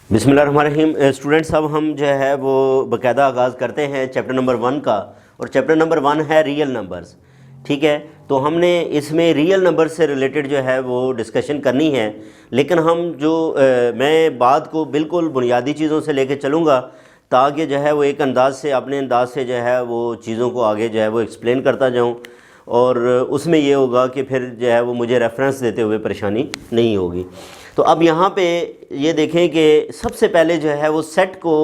बिस्मिल्लाहिर्रहमानिर्रहीम। स्टूडेंट्स, अब हम जो है वो बाकायदा आगाज़ करते हैं चैप्टर नंबर 1 का, और चैप्टर नंबर 1 है रियल नंबर्स। ठीक है, तो हमने इसमें रियल नंबर से रिलेटेड जो है वो डिस्कशन करनी है, लेकिन हम जो मैं बात को बिल्कुल बुनियादी चीज़ों से लेके चलूँगा ताकि जो है वो एक अंदाज से, अपने अंदाज से जो है वो चीज़ों को आगे जो है वो एक्सप्लेन करता जाऊँ, और उसमें ये होगा कि फिर जो है वो मुझे रेफरेंस देते हुए परेशानी नहीं होगी। तो अब यहाँ पे ये देखें कि सबसे पहले जो है वो सेट को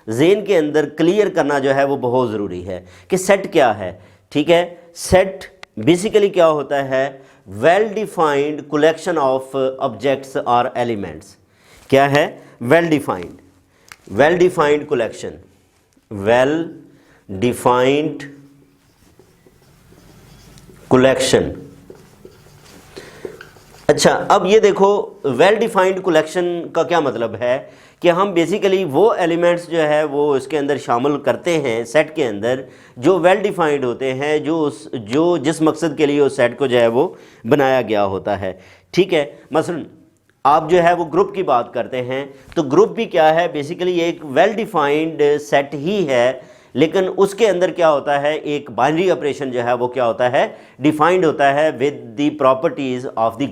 ज़हन के अंदर क्लियर करना जो है वो बहुत ज़रूरी है कि सेट क्या है। ठीक है, सेट बेसिकली क्या होता है? Well defined collection of objects और एलिमेंट्स। क्या है? Well defined collection, well defined collection. अच्छा, अब ये देखो वेल डिफाइंड कलेक्शन का क्या मतलब है कि हम बेसिकली वो एलिमेंट्स जो है वो इसके अंदर शामिल करते हैं सेट के अंदर जो वेल डिफाइंड होते हैं, जो जिस मकसद के लिए उस सेट को जो है वो बनाया गया होता है। ठीक है, मसलन आप जो है वो ग्रुप की बात करते हैं, तो ग्रुप भी क्या है? बेसिकली एक वेल डिफाइंड सेट ही है, लेकिन उसके अंदर क्या होता है? एक बाइनरी ऑपरेशन जो है वो क्या होता है? डिफाइंड होता है with the properties of the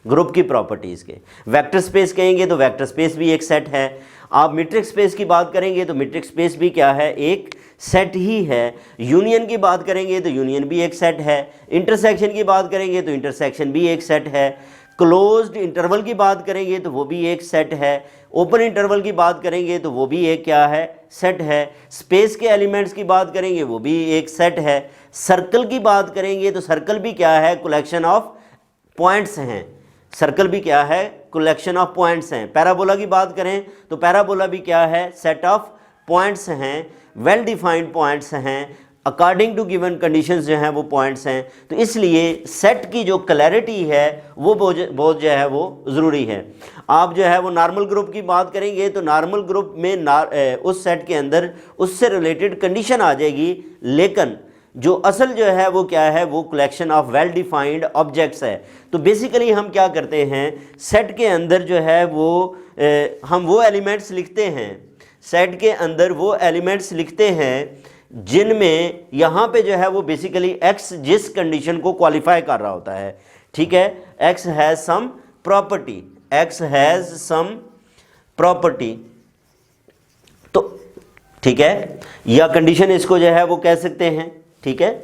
group की प्रॉपर्टीज़ के। वेक्टर स्पेस कहेंगे तो वेक्टर स्पेस भी एक सेट है। आप मीट्रिक स्पेस की बात करेंगे तो मीट्रिक स्पेस भी क्या है? एक सेट ही है। यूनियन की बात करेंगे तो यूनियन भी एक सेट है। इंटरसेक्शन की बात करेंगे तो इंटरसेक्शन भी एक सेट है। क्लोज्ड इंटरवल की बात करेंगे तो वो भी एक सेट है। ओपन इंटरवल की बात करेंगे तो वो भी एक क्या है? सेट है। स्पेस के एलिमेंट्स की बात करेंगे वो भी एक सेट है। सर्कल की बात करेंगे तो सर्कल भी क्या है? कलेक्शन ऑफ पॉइंट्स हैं। सर्कल भी क्या है? कलेक्शन ऑफ पॉइंट्स हैं। पैराबोला की बात करें तो पैराबोला भी क्या है? सेट ऑफ पॉइंट्स हैं, वेल डिफाइंड पॉइंट्स हैं, अकॉर्डिंग टू गिवन कंडीशंस जो हैं वो पॉइंट्स हैं। तो इसलिए सेट की जो क्लैरिटी है वो बहुत जो है वो ज़रूरी है। आप जो है वो नॉर्मल ग्रुप की बात करेंगे तो नॉर्मल ग्रुप में उस सेट के अंदर उससे रिलेटेड कंडीशन आ जाएगी, लेकिन जो असल जो है वो क्या है? वो collection of well defined objects है। तो बेसिकली हम क्या करते हैं सेट के अंदर जो है वो हम वो एलिमेंट्स लिखते हैं, सेट के अंदर वो एलिमेंट्स लिखते हैं जिनमें यहाँ पे जो है वो बेसिकली x जिस कंडीशन को क्वालिफाई कर रहा होता है। ठीक है, x has sum property, x has sum property. तो ठीक है, या कंडीशन इसको जो है वो कह सकते हैं, ठीक है,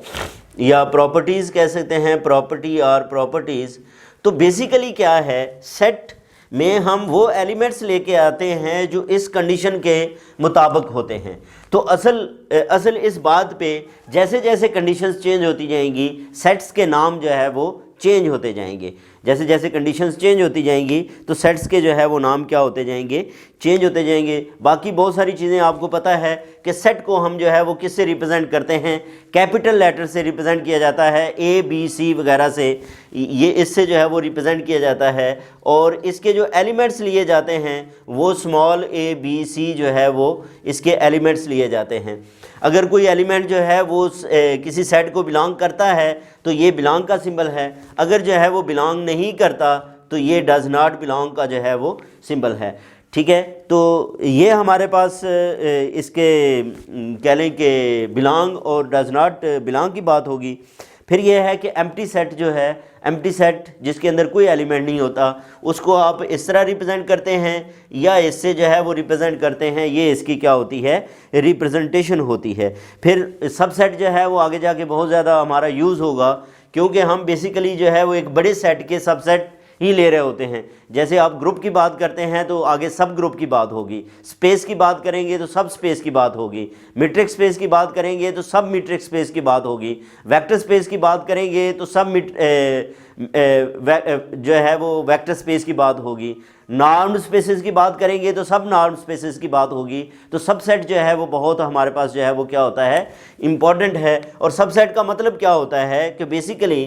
या प्रॉपर्टीज़ कह सकते हैं, प्रॉपर्टी और प्रॉपर्टीज़। तो बेसिकली क्या है, सेट में हम वो एलिमेंट्स लेके आते हैं जो इस कंडीशन के मुताबिक होते हैं। तो असल इस बात पे जैसे जैसे कंडीशंस चेंज होती जाएंगी सेट्स के नाम जो है वो चेंज होते जाएंगे। जैसे जैसे कंडीशंस चेंज होती जाएंगी तो सेट्स के जो है वो नाम क्या होते जाएंगे? चेंज होते जाएंगे। बाकी बहुत सारी चीज़ें आपको पता है कि सेट को हम जो है वो किससे रिप्रेजेंट करते हैं? कैपिटल लेटर से रिप्रेजेंट किया जाता है, ए बी सी वगैरह से, ये इससे जो है वो रिप्रेजेंट किया जाता है। और इसके जो एलिमेंट्स लिए जाते हैं वो स्मॉल ए बी सी जो है वो इसके एलिमेंट्स लिए जाते हैं। अगर कोई एलिमेंट जो है वो किसी सेट को बिलोंग करता है तो ये बिलोंग का सिंबल है, अगर जो है वो बिलोंग नहीं करता तो ये डज़ नॉट बिलोंग का जो है वो सिंबल है। ठीक है, तो ये हमारे पास इसके कह लें कि बिलोंग और डज़ नॉट बिलोंग की बात होगी। फिर यह है कि एम्प्टी सेट जो है, एम्प्टी सेट जिसके अंदर कोई एलिमेंट नहीं होता, उसको आप इस तरह रिप्रेजेंट करते हैं या इससे जो है वो रिप्रेजेंट करते हैं, ये इसकी क्या होती है? रिप्रेजेंटेशन होती है। फिर सबसेट जो है वो आगे जाके बहुत ज़्यादा हमारा यूज़ होगा, क्योंकि हम बेसिकली जो है वो एक बड़े सेट के सबसेट ही ले रहे होते हैं। जैसे आप ग्रुप की बात करते हैं तो आगे सब ग्रुप की बात होगी, स्पेस की बात करेंगे तो सब स्पेस की बात होगी, मीट्रिक स्पेस की बात करेंगे तो सब मीट्रिक स्पेस की बात होगी, वेक्टर स्पेस की बात करेंगे तो सब जो है वो वेक्टर स्पेस की बात होगी, नॉर्म्ड स्पेसेस की बात करेंगे तो सब नॉर्म्ड स्पेसेस की बात होगी। तो सबसेट जो है वो बहुत हमारे पास जो है वो क्या होता है? इम्पॉर्टेंट है। और सबसेट का मतलब क्या होता है कि basically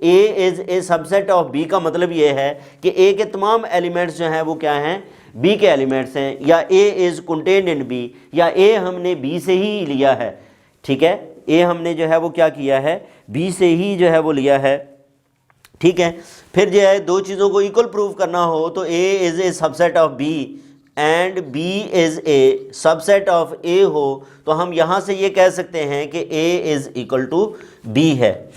A is a subset of B का मतलब ये है कि ए के तमाम एलिमेंट्स जो हैं वो क्या हैं? बी के एलिमेंट्स हैं, या A is contained in B, या ए हमने बी से ही लिया है। ठीक है, ए हमने जो है वो क्या किया है? बी से ही जो है वो लिया है। ठीक है, फिर जो है दो चीज़ों को इक्वल प्रूव करना हो तो A is a subset of B and B is a subset of A हो तो हम यहाँ से ये कह सकते हैं कि A is equal to B है।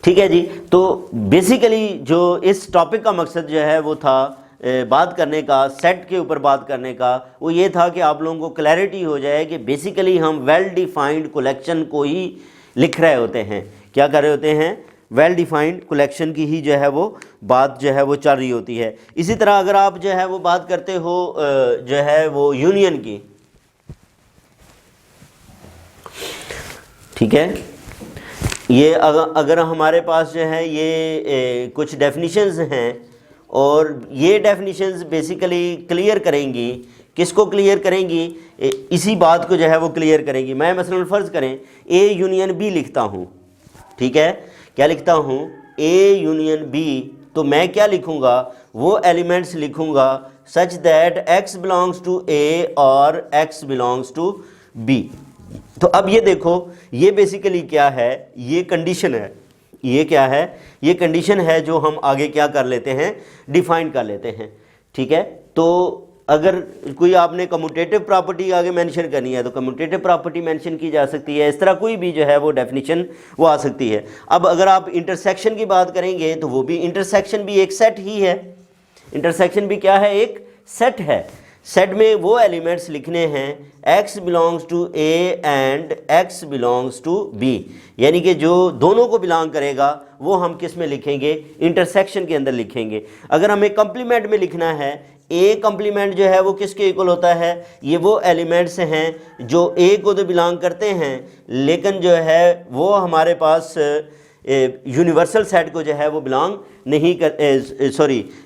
ठीक है जी। तो बेसिकली जो इस टॉपिक का मकसद जो है वो था बात करने का, सेट के ऊपर बात करने का, वो ये था कि आप लोगों को क्लैरिटी हो जाए कि बेसिकली हम वेल डिफाइंड कलेक्शन को ही लिख रहे होते हैं। क्या कर रहे होते हैं? वेल डिफाइंड कलेक्शन की ही जो है वो बात जो है वो चल रही होती है। इसी तरह अगर आप जो है वो बात करते हो जो है वो यूनियन की, ठीक है, ये अगर हमारे पास जो है ये कुछ डेफिनिशंस हैं और ये डेफिनिशंस बेसिकली क्लियर करेंगी, किसको क्लियर करेंगी? इसी बात को जो है वो क्लियर करेंगी। मैं मसलन फ़र्ज़ करें ए यूनियन बी लिखता हूँ, ठीक है, क्या लिखता हूँ? A union B. तो मैं क्या लिखूँगा? वो एलिमेंट्स लिखूँगा such that x belongs to A और एक्स बिलोंग्स टू बी। तो अब ये देखो, ये बेसिकली क्या है? ये कंडीशन है। ये क्या है? ये कंडीशन है जो हम आगे क्या कर लेते हैं? डिफाइन कर लेते हैं। ठीक है। तो अगर कोई आपने कम्यूटेटिव प्रॉपर्टी आगे मेंशन करनी है तो कम्यूटेटिव प्रॉपर्टी मेंशन की जा सकती है। इस तरह कोई भी जो है वो डेफिनेशन वो आ सकती है। अब अगर आप इंटरसेक्शन की बात करेंगे तो वो भी इंटरसेक्शन भी एक सेट ही है। इंटरसेक्शन भी क्या है? एक सेट है। सेट में वो एलिमेंट्स लिखने हैं x belongs to a and x belongs to b, यानी कि जो दोनों को बिलोंग करेगा वो हम किस में लिखेंगे? इंटरसेक्शन के अंदर लिखेंगे। अगर हमें कंप्लीमेंट में लिखना है, a कंप्लीमेंट जो है वो किसके इक्वल होता है? ये वो एलिमेंट्स हैं जो a को तो बिलोंग करते हैं लेकिन जो है वो हमारे पास यूनिवर्सल सेट को जो है वो बिलोंग नहीं कर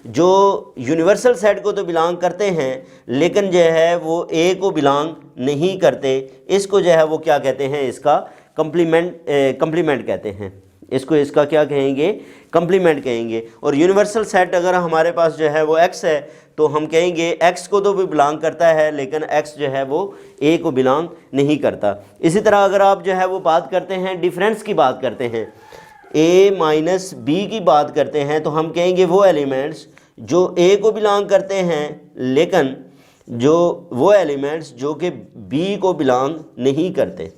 जो यूनिवर्सल सेट को तो बिलोंग करते हैं लेकिन जो है वो ए को बिलोंग नहीं करते। इसको जो है वो क्या कहते हैं? इसका कंप्लीमेंट कहते हैं। इसका क्या कहेंगे? कंप्लीमेंट कहेंगे। और यूनिवर्सल सेट अगर हमारे पास जो है वो एक्स है तो हम कहेंगे एक्स को तो भी बिलोंग करता है लेकिन एक्स जो है वो ए को बिलोंग नहीं करता। इसी तरह अगर आप जो है वो बात करते हैं, डिफरेंस की बात करते हैं, a माइनस बी की बात करते हैं, तो हम कहेंगे वो एलिमेंट्स जो a को बिलोंग करते हैं लेकिन जो वो एलिमेंट्स जो कि b को बिलोंग नहीं करते।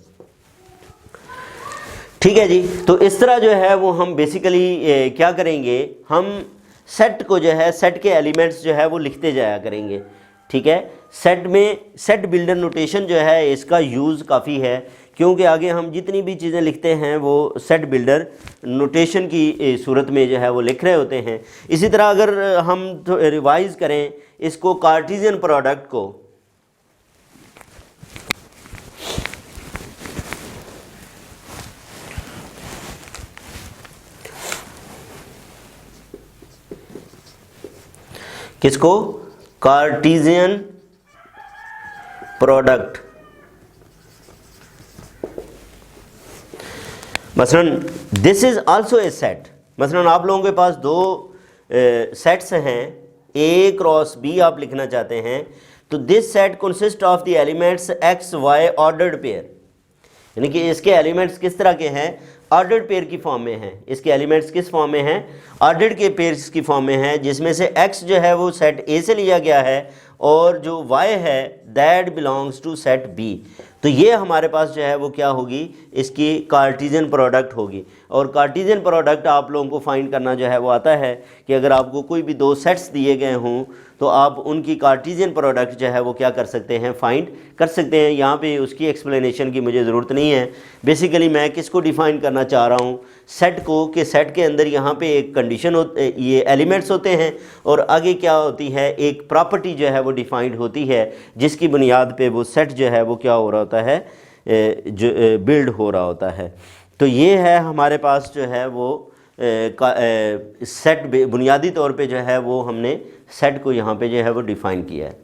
ठीक है जी। तो इस तरह जो है वो हम बेसिकली क्या करेंगे? हम सेट को जो है, सेट के एलिमेंट्स जो है वो लिखते जाया करेंगे। ठीक है। सेट में सेट बिल्डर नोटेशन जो है इसका यूज़ काफ़ी है क्योंकि आगे हम जितनी भी चीज़ें लिखते हैं वो सेट बिल्डर नोटेशन की सूरत में जो है वो लिख रहे होते हैं। इसी तरह अगर हम रिवाइज़ करें इसको, कार्टेशियन प्रोडक्ट को, किसको? Cartesian product. मसलन this is also a set. मसलन आप लोगों के पास दो सेट्स हैं, ए क्रॉस बी आप लिखना चाहते हैं, तो this set consist of the elements X Y ordered pair, यानी कि इसके एलिमेंट्स किस तरह के हैं? ऑर्डर्ड पेयर की फॉर्म में हैं। इसके एलिमेंट्स किस फॉर्म में हैं? ऑर्डर्ड के पेयर्स की फॉर्म में हैं, जिसमें से x जो है वो सेट A से लिया गया है और जो y है that belongs to set B। तो ये हमारे पास जो है वो क्या होगी? इसकी कार्टेशियन प्रोडक्ट होगी। और कार्टेशियन प्रोडक्ट आप लोगों को फाइंड करना जो है वो आता है कि अगर आपको कोई भी दो सेट्स दिए गए हों तो आप उनकी कार्टेशियन प्रोडक्ट जो है वो क्या कर सकते हैं? फाइंड कर सकते हैं। यहाँ पे उसकी एक्सप्लेनेशन की मुझे ज़रूरत नहीं है। बेसिकली मैं किसको डिफ़ाइन करना चाह रहा हूँ? सेट को, कि सेट के अंदर यहाँ पे एक कंडीशन ये एलिमेंट्स होते हैं और आगे क्या होती है? एक प्रॉपर्टी जो है वो डिफ़ाइंड होती है जिसकी बुनियाद पे वो सेट जो है वो क्या हो रहा होता है? जो बिल्ड हो रहा होता है। तो ये है हमारे पास जो है वो सेट बुनियादी तौर पे जो है वो हमने सेट को यहाँ पे जो है वो डिफ़ाइन किया है।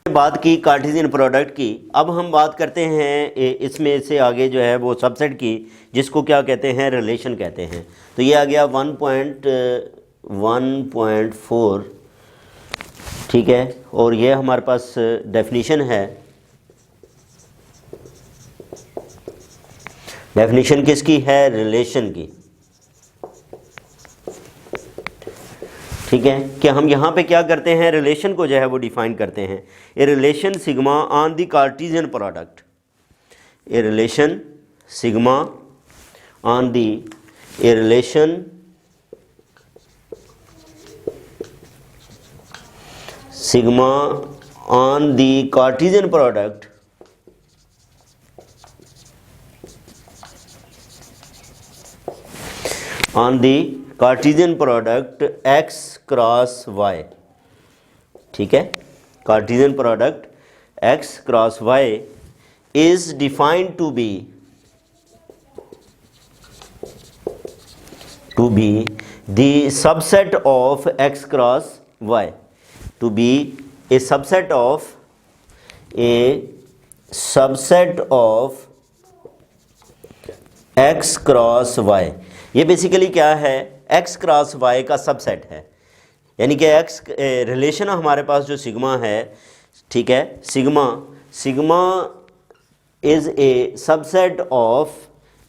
बात की कार्टेशियन प्रोडक्ट की। अब हम बात करते हैं इसमें से आगे जो है वो सबसेट की, जिसको क्या कहते हैं? रिलेशन कहते हैं। तो ये आ गया 1.1.4, ठीक है। और ये हमारे पास डेफिनेशन है। डेफिनेशन किसकी है? रिलेशन की। ठीक है, कि हम यहाँ पे क्या करते हैं, रिलेशन को जो है वो डिफाइन करते हैं। A relation sigma on the Cartesian product, a relation sigma on the, a relation sigma on the Cartesian product on the Cartesian product x cross y, ठीक है, Cartesian product x cross y is defined to be the subset of x cross y, to be a subset of x cross y। ये basically क्या है, x cross y का subset है, यानी कि x relation हमारे पास जो सिग्मा है, ठीक है, sigma is a subset of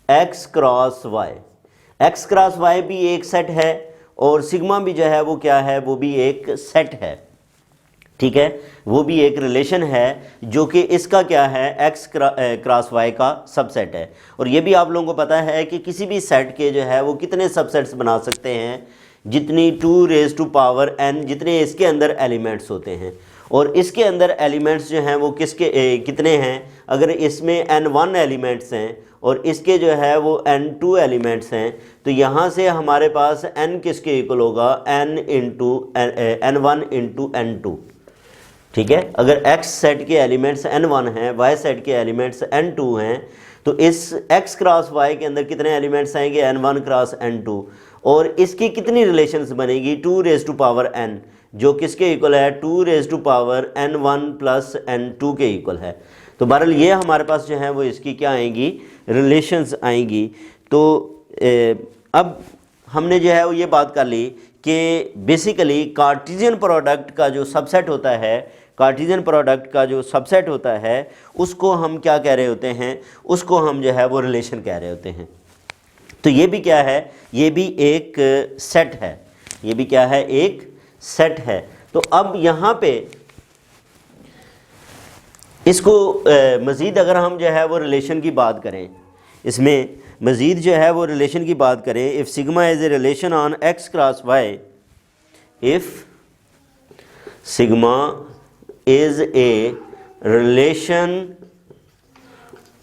x cross y। x cross y भी एक सेट है और सिग्मा भी जो है वो क्या है, वो भी एक सेट है, ठीक है, वो भी एक रिलेशन है जो कि इसका क्या है, x क्रॉस y का सबसेट है। और ये भी आप लोगों को पता है कि किसी भी सेट के जो है वो कितने सबसेट्स बना सकते हैं, जितनी 2n, जितने इसके अंदर एलिमेंट्स होते हैं। और इसके अंदर एलिमेंट्स जो हैं वो कितने हैं, अगर इसमें n1 एलिमेंट्स हैं और इसके जो है वो n2 एलिमेंट्स हैं, तो यहाँ से हमारे पास n किसके इक्वल होगा, n1 इंटू n2, ठीक है। अगर x सेट के एलिमेंट्स n1 हैं, y सेट के एलिमेंट्स n2 हैं, तो इस x क्रॉस y के अंदर कितने एलिमेंट्स आएंगे, n1 क्रॉस n2, और इसकी कितनी रिलेशंस बनेगी, 2n, जो किसके इक्वल है, 2n1 प्लस n2 के इक्वल है। तो बहरहाल ये हमारे पास जो है वो इसकी क्या आएंगी, रिलेशंस आएंगी। तो अब हमने जो है वो ये बात कर ली कि बेसिकली कार्टेशियन प्रोडक्ट का जो सबसेट होता है, कार्टेशियन प्रोडक्ट का जो सबसेट होता है उसको हम क्या कह रहे होते हैं, उसको हम जो है वो रिलेशन कह रहे होते हैं। तो ये भी क्या है, ये भी एक सेट है, ये भी क्या है, एक सेट है। तो अब यहाँ पे इसको मज़ीद अगर हम जो है वो रिलेशन की बात करें, इसमें मज़ीद जो है वो रिलेशन की बात करें, if sigma is a relation on x cross y, if sigma is a relation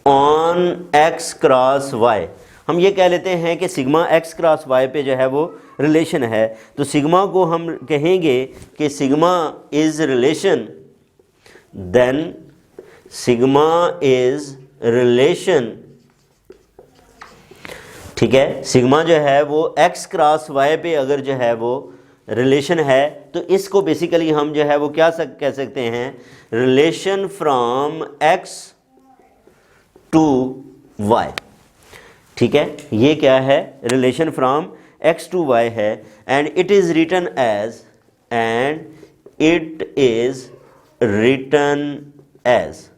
on x cross y, हम ये कह लेते हैं कि सिग्मा x क्रॉस y पे जो है वो रिलेशन है। तो सिग्मा को हम कहेंगे कि sigma is relation, then sigma is relation, ठीक है, सिग्मा जो है वो x क्रॉस y पे अगर जो है वो रिलेशन है, तो इसको बेसिकली हम जो है वो क्या कह सकते हैं, relation from x to y, ठीक है, ये क्या है, relation from x to y है। And it is written as,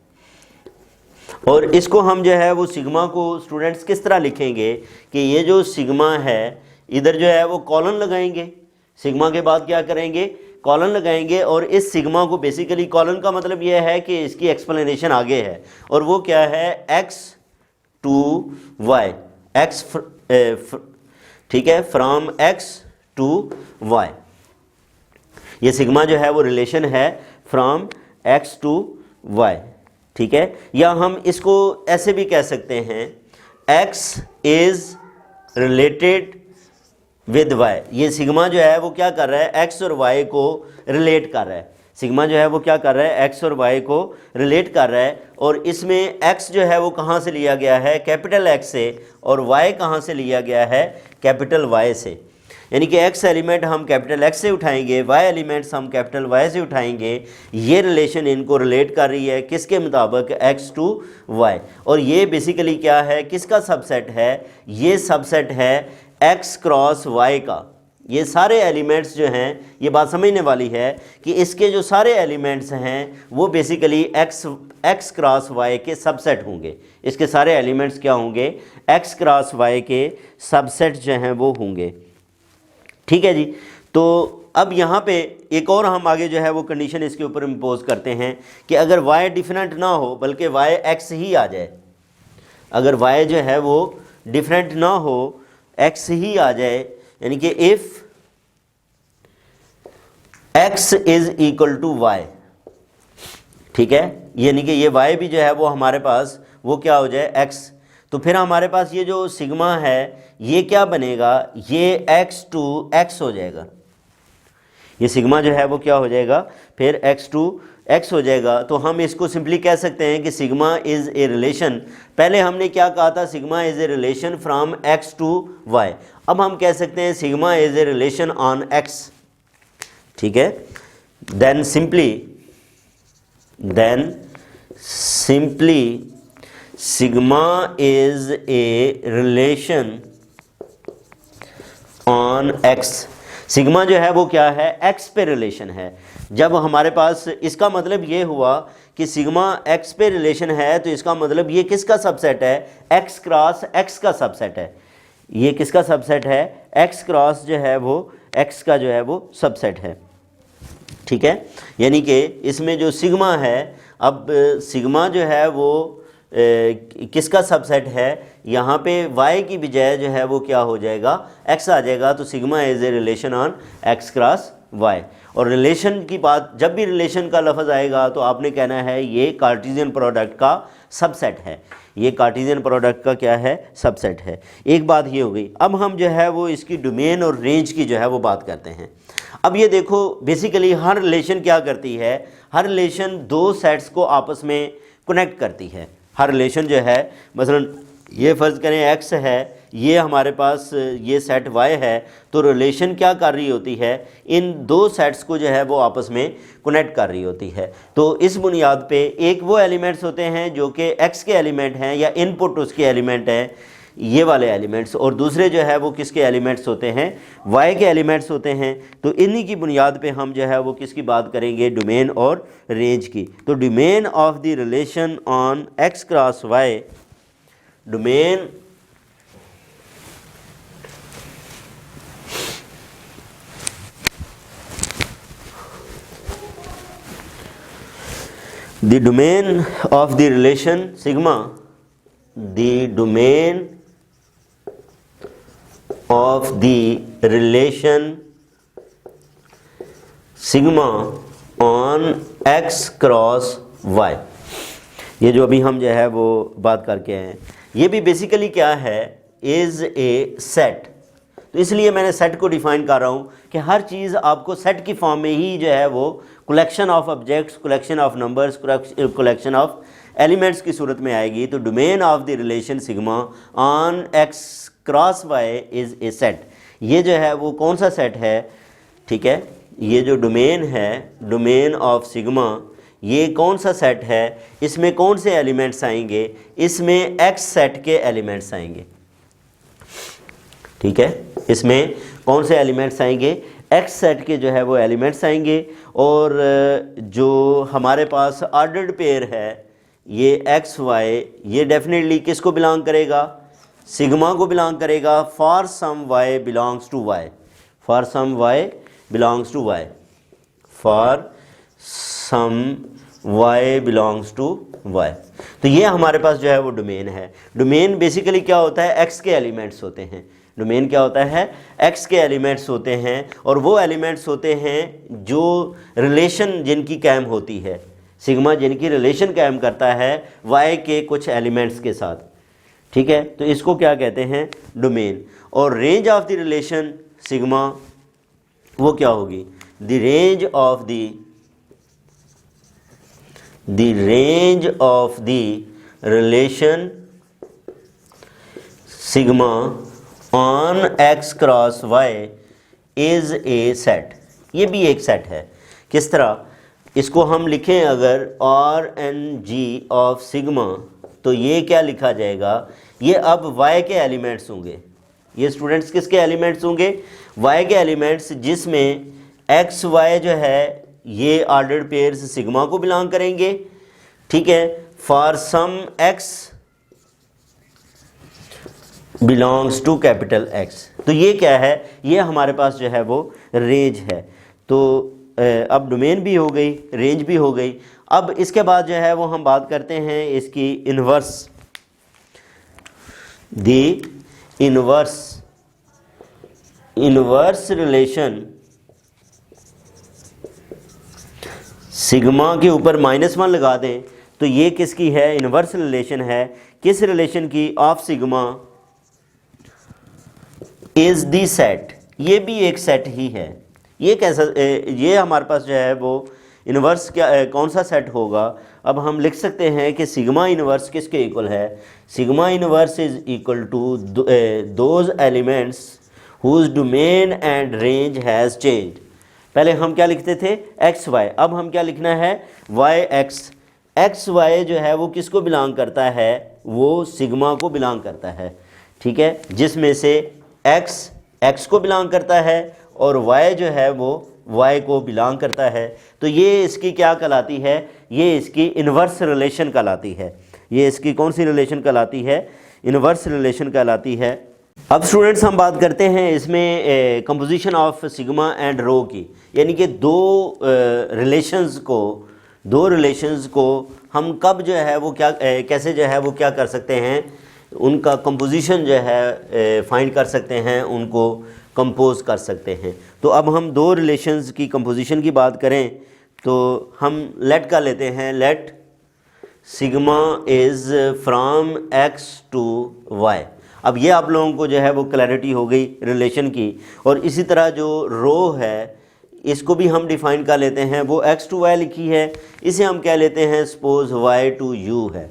और इसको हम जो है वो सिग्मा को स्टूडेंट्स किस तरह लिखेंगे कि ये जो सिग्मा है इधर जो है वो कॉलन लगाएंगे, सिग्मा के बाद क्या करेंगे, कॉलन लगाएंगे, और इस सिग्मा को बेसिकली, कॉलन का मतलब ये है कि इसकी एक्सप्लेनेशन आगे है, और वो क्या है, x टू y, x, ठीक है, फ्रॉम x टू y, ये सिग्मा जो है वो रिलेशन है फ्रॉम x टू y, ठीक है। या हम इसको ऐसे भी कह सकते हैं, x is related with y, ये सिग्मा जो है वो क्या कर रहा है, x और y को रिलेट कर रहा है, सिग्मा जो है वो क्या कर रहा है, x और y को रिलेट कर रहा है। और इसमें x जो है वो कहाँ से लिया गया है, कैपिटल X से, और y कहाँ से लिया गया है, कैपिटल Y से, यानी कि x एलिमेंट हम कैपिटल X से उठाएंगे, y एलिमेंट्स हम कैपिटल Y से उठाएंगे। ये रिलेशन इनको रिलेट कर रही है किसके मुताबिक, x टू y, और ये बेसिकली क्या है, किसका सबसेट है, ये सबसेट है x क्रॉस y का। ये सारे एलिमेंट्स जो हैं, ये बात समझने वाली है कि इसके जो सारे एलिमेंट्स हैं वो बेसिकली x क्रॉस y के सबसेट होंगे, इसके सारे एलिमेंट्स क्या होंगे, x क्रॉस y के सबसेट जो हैं वो होंगे, ठीक है जी। तो अब यहाँ पे एक और हम आगे जो है वो कंडीशन इसके ऊपर इम्पोज करते हैं कि अगर y डिफरेंट ना हो बल्कि y x ही आ जाए, अगर y जो है वो डिफरेंट ना हो x ही आ जाए, यानी कि if x is equal to y, ठीक है, यानी कि ये y भी जो है वो हमारे पास वो क्या हो जाए x, तो फिर हमारे पास ये जो सिग्मा है ये क्या बनेगा, ये x टू x हो जाएगा, ये सिग्मा जो है वो क्या हो जाएगा फिर x टू x हो जाएगा। तो हम इसको सिंपली कह सकते हैं कि सिग्मा इज़ ए रिलेशन, पहले हमने क्या कहा था, sigma is a relation from x to y, अब हम कह सकते हैं sigma is a relation on x, ठीक है। Then simply sigma is a relation on x, sigma जो है वो क्या है, x पे रिलेशन है। जब हमारे पास, इसका मतलब ये हुआ कि सिग्मा x पे रिलेशन है तो इसका मतलब ये किसका सबसेट है, x क्रॉस x का सबसेट है, ये किसका सबसेट है, x क्रॉस जो है वो x का जो है वो सबसेट है, ठीक है। यानी कि इसमें जो सिग्मा है, अब सिग्मा जो है वो किसका सबसेट है, यहाँ पे y की बजाय जो है वो क्या हो जाएगा, x आ जाएगा, तो sigma is a relation on x cross y। और रिलेशन की बात, जब भी रिलेशन का लफ्ज़ आएगा तो आपने कहना है ये कार्टेशियन प्रोडक्ट का सबसेट है, ये कार्टेशियन प्रोडक्ट का क्या है, सबसेट है। एक बात ये हो गई। अब हम जो है वो इसकी डोमेन और रेंज की जो है वो बात करते हैं। अब ये देखो बेसिकली हर रिलेशन क्या करती है, हर रिलेशन दो सेट्स को आपस में कनेक्ट करती है। हर रिलेशन जो है, मसलन ये फ़र्ज़ करें x है, ये हमारे पास ये सेट y है, तो रिलेशन क्या कर रही होती है, इन दो सेट्स को जो है वो आपस में कनेक्ट कर रही होती है। तो इस बुनियाद पे एक वो एलिमेंट्स होते हैं जो कि x के एलिमेंट हैं या इनपुट उसके एलिमेंट हैं, ये वाले एलिमेंट्स, और दूसरे जो है वो किसके एलिमेंट्स होते हैं, y के एलिमेंट्स होते हैं। तो इन्हीं की बुनियाद पे हम जो है वो किसकी बात करेंगे, डोमेन और रेंज की। तो domain of the relation on x cross y, domain the domain of the relation sigma, the domain of the relation sigma on x cross y, ये जो अभी हम जो है वो बात करके हैं, ये भी बेसिकली क्या है, इज़ ए सेट। तो इसलिए मैंने सेट को डिफ़ाइन कर रहा हूँ कि हर चीज़ आपको सेट की फॉर्म में ही जो है वो collection of objects, collection of numbers, collection of elements की सूरत में आएगी। तो domain of the relation sigma on x cross y is a set, ये जो है वो कौन सा सेट है, ठीक है, ये जो डोमेन है, डोमेन ऑफ सिग्मा, ये कौन सा सेट है, इसमें कौन से एलिमेंट्स आएंगे, इसमें x सेट के एलिमेंट्स आएंगे, ठीक है, इसमें कौन से एलिमेंट्स आएंगे, x सेट के जो है वो एलिमेंट्स आएंगे। और जो हमारे पास ऑर्डर्ड पेयर है ये x y, ये डेफिनेटली किसको बिलोंग करेगा, सिग्मा को बिलोंग करेगा, for some y belongs to y, for some y belongs to y, for some y belongs to y। तो ये हमारे पास जो है वो डोमेन है। डोमेन बेसिकली क्या होता है, x के एलिमेंट्स होते हैं। डोमेन क्या होता है, x के एलिमेंट्स होते हैं, और वो एलिमेंट्स होते हैं जो रिलेशन जिनकी कायम होती है, सिग्मा जिनकी रिलेशन कायम करता है y के कुछ एलिमेंट्स के साथ, ठीक है। तो इसको क्या कहते हैं, डोमेन। और range of the relation sigma वो क्या होगी, the range of the relation sigma on x cross y is a set, ये भी एक सेट है। किस तरह, इसको हम लिखें अगर Rng ऑफ सिग्मा, तो ये क्या लिखा जाएगा, ये अब y के एलिमेंट्स होंगे, ये स्टूडेंट्स किसके एलिमेंट्स होंगे, y के एलिमेंट्स, जिसमें x y जो है ये ऑर्डर्ड पेयर्स सिग्मा को बिलोंग करेंगे, ठीक है, for some x belongs to capital X। तो ये क्या है, ये हमारे पास जो है वो रेंज है। तो अब डोमेन भी हो गई, रेंज भी हो गई। अब इसके बाद जो है वो हम बात करते हैं इसकी इन्वर्स, दी इन्वर्स रिलेशन सिग्मा के ऊपर -1 लगा दें तो ये किसकी है, इन्वर्स रिलेशन है, किस रिलेशन की, of sigma is the set. ये भी एक सेट ही है। ये कैसा, ये हमारे पास जो है वो इन्वर्स क्या कौन सा सेट होगा। अब हम लिख सकते हैं कि सिग्मा इन्वर्स किसके इक्वल है, sigma inverse is equal to those elements whose domain and range has change. पहले हम क्या लिखते थे, एक्स वाई, अब हम क्या लिखना है, वाई एक्स। एक्स वाई जो है वो किसको बिलोंग करता है, वो सिग्मा को बिलोंग करता है, ठीक है, जिसमें से एक्स एक्स को बिलोंग करता है और वाई जो है वो वाई को बिलोंग करता है। तो ये इसकी क्या कहलाती है, ये इसकी इन्वर्स रिलेशन कहलाती है। ये इसकी कौन सी रिलेशन कहलाती है, इन्वर्स रिलेशन कहलाती है। अब स्टूडेंट्स हम बात करते हैं इसमें कंपोजिशन ऑफ सिग्मा एंड रो की, यानी कि दो रिलेशंस को हम कब जो है वो क्या कैसे जो है वो क्या कर सकते हैं, उनका कंपोजिशन जो है फाइंड कर सकते हैं, उनको कंपोज कर सकते हैं। तो अब हम दो रिलेशंस की कंपोजिशन की बात करें तो हम लेट का लेते हैं, let sigma is from X to Y. अब ये आप लोगों को जो है वो क्लैरिटी हो गई रिलेशन की। और इसी तरह जो रो है इसको भी हम डिफ़ाइन कर लेते हैं, वो एक्स टू वाई लिखी है, इसे हम क्या लेते हैं, सपोज वाई टू यू है।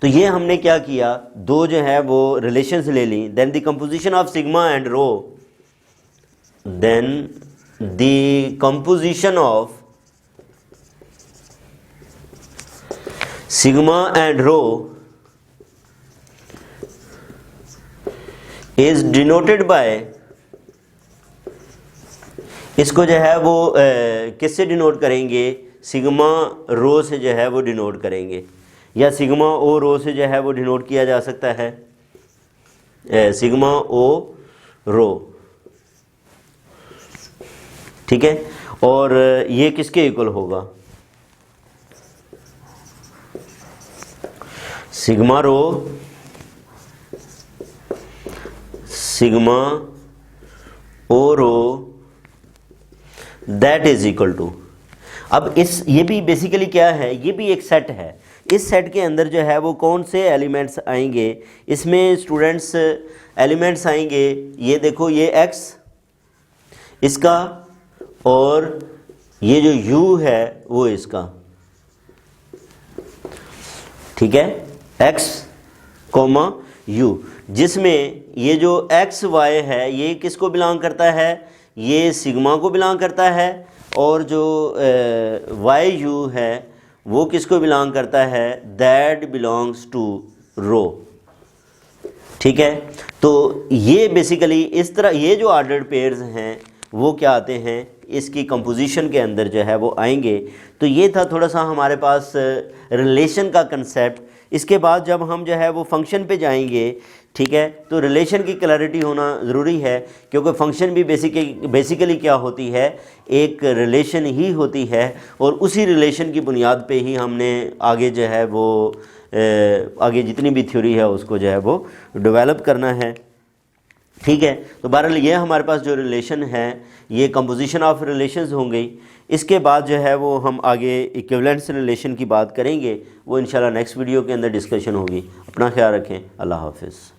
तो ये हमने क्या किया, दो जो है वो रिलेशंस ले ली। Then the composition of sigma and rho, then the composition of sigma and rho is denoted by, इसको जो है वो किससे डिनोट करेंगे, सिग्मा रो से जो है वो डिनोट करेंगे, या सिग्मा ओ रो से जो है वो डिनोट किया जा सकता है, सिग्मा ओ रो, ठीक है। और ये किसके इक्वल होगा, sigma row sigma o row that is equal to. अब ये भी बेसिकली क्या है, ये भी एक सेट है। इस सेट के अंदर जो है वो कौन से एलिमेंट्स आएंगे, इसमें स्टूडेंट्स एलिमेंट्स आएंगे, ये देखो ये x इसका और ये जो u है वो इसका, ठीक है, x, u, जिसमें ये जो एक्स वाई है ये किसको बिलोंग करता है, ये सिग्मा को बिलोंग करता है, और जो वाई यू है वो किसको बिलोंग करता है, दैट बिलोंग्स टू रो, ठीक है। तो ये बेसिकली इस तरह ये जो ऑर्डर्ड पेयर्स हैं वो क्या आते हैं, इसकी कंपोजिशन के अंदर जो है वो आएंगे। तो ये था थोड़ा सा हमारे पास रिलेशन का कंसेप्ट। इसके बाद जब हम जो है वो फंक्शन पे जाएंगे, ठीक है, तो रिलेशन की क्लैरिटी होना ज़रूरी है, क्योंकि फंक्शन भी बेसिकली क्या होती है, एक रिलेशन ही होती है, और उसी रिलेशन की बुनियाद पे ही हमने आगे जो है वो आगे जितनी भी थ्योरी है उसको जो है वो डेवलप करना है, ठीक है। तो बहरहाल ये हमारे पास जो रिलेशन है ये कंपोजिशन ऑफ रिलेशंस हो गई। इसके बाद जो है वो हम आगे इक्विवेलेंस रिलेशन की बात करेंगे, वो इंशाल्लाह नेक्स्ट वीडियो के अंदर डिस्कशन होगी। अपना ख्याल रखें, अल्लाह हाफिज़।